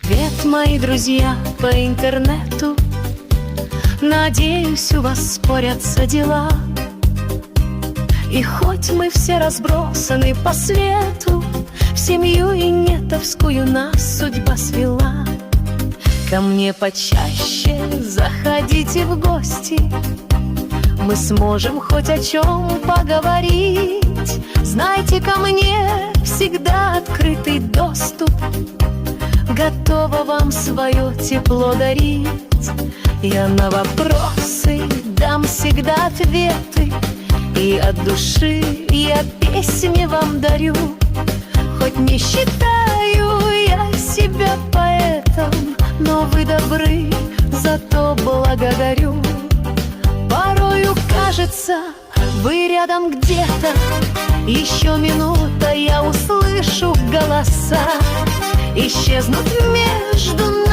Привет, мои друзья по интернету. Надеюсь, у вас спорятся дела. И хоть мы все разбросаны по свету, в семью инетовскую нас судьба свела. Ко мне почаще заходите в гости, мы сможем хоть о чем поговорить. Знайте, ко мне всегда открытый доступ, готова вам свое тепло дарить. Я на вопросы дам всегда ответы, и от души я песни вам дарю. Хоть не считаю я себя поэтом, но вы добры, зато благодарю. Порою кажется, вы рядом где-то, еще минута, я услышу голоса. Исчезнут между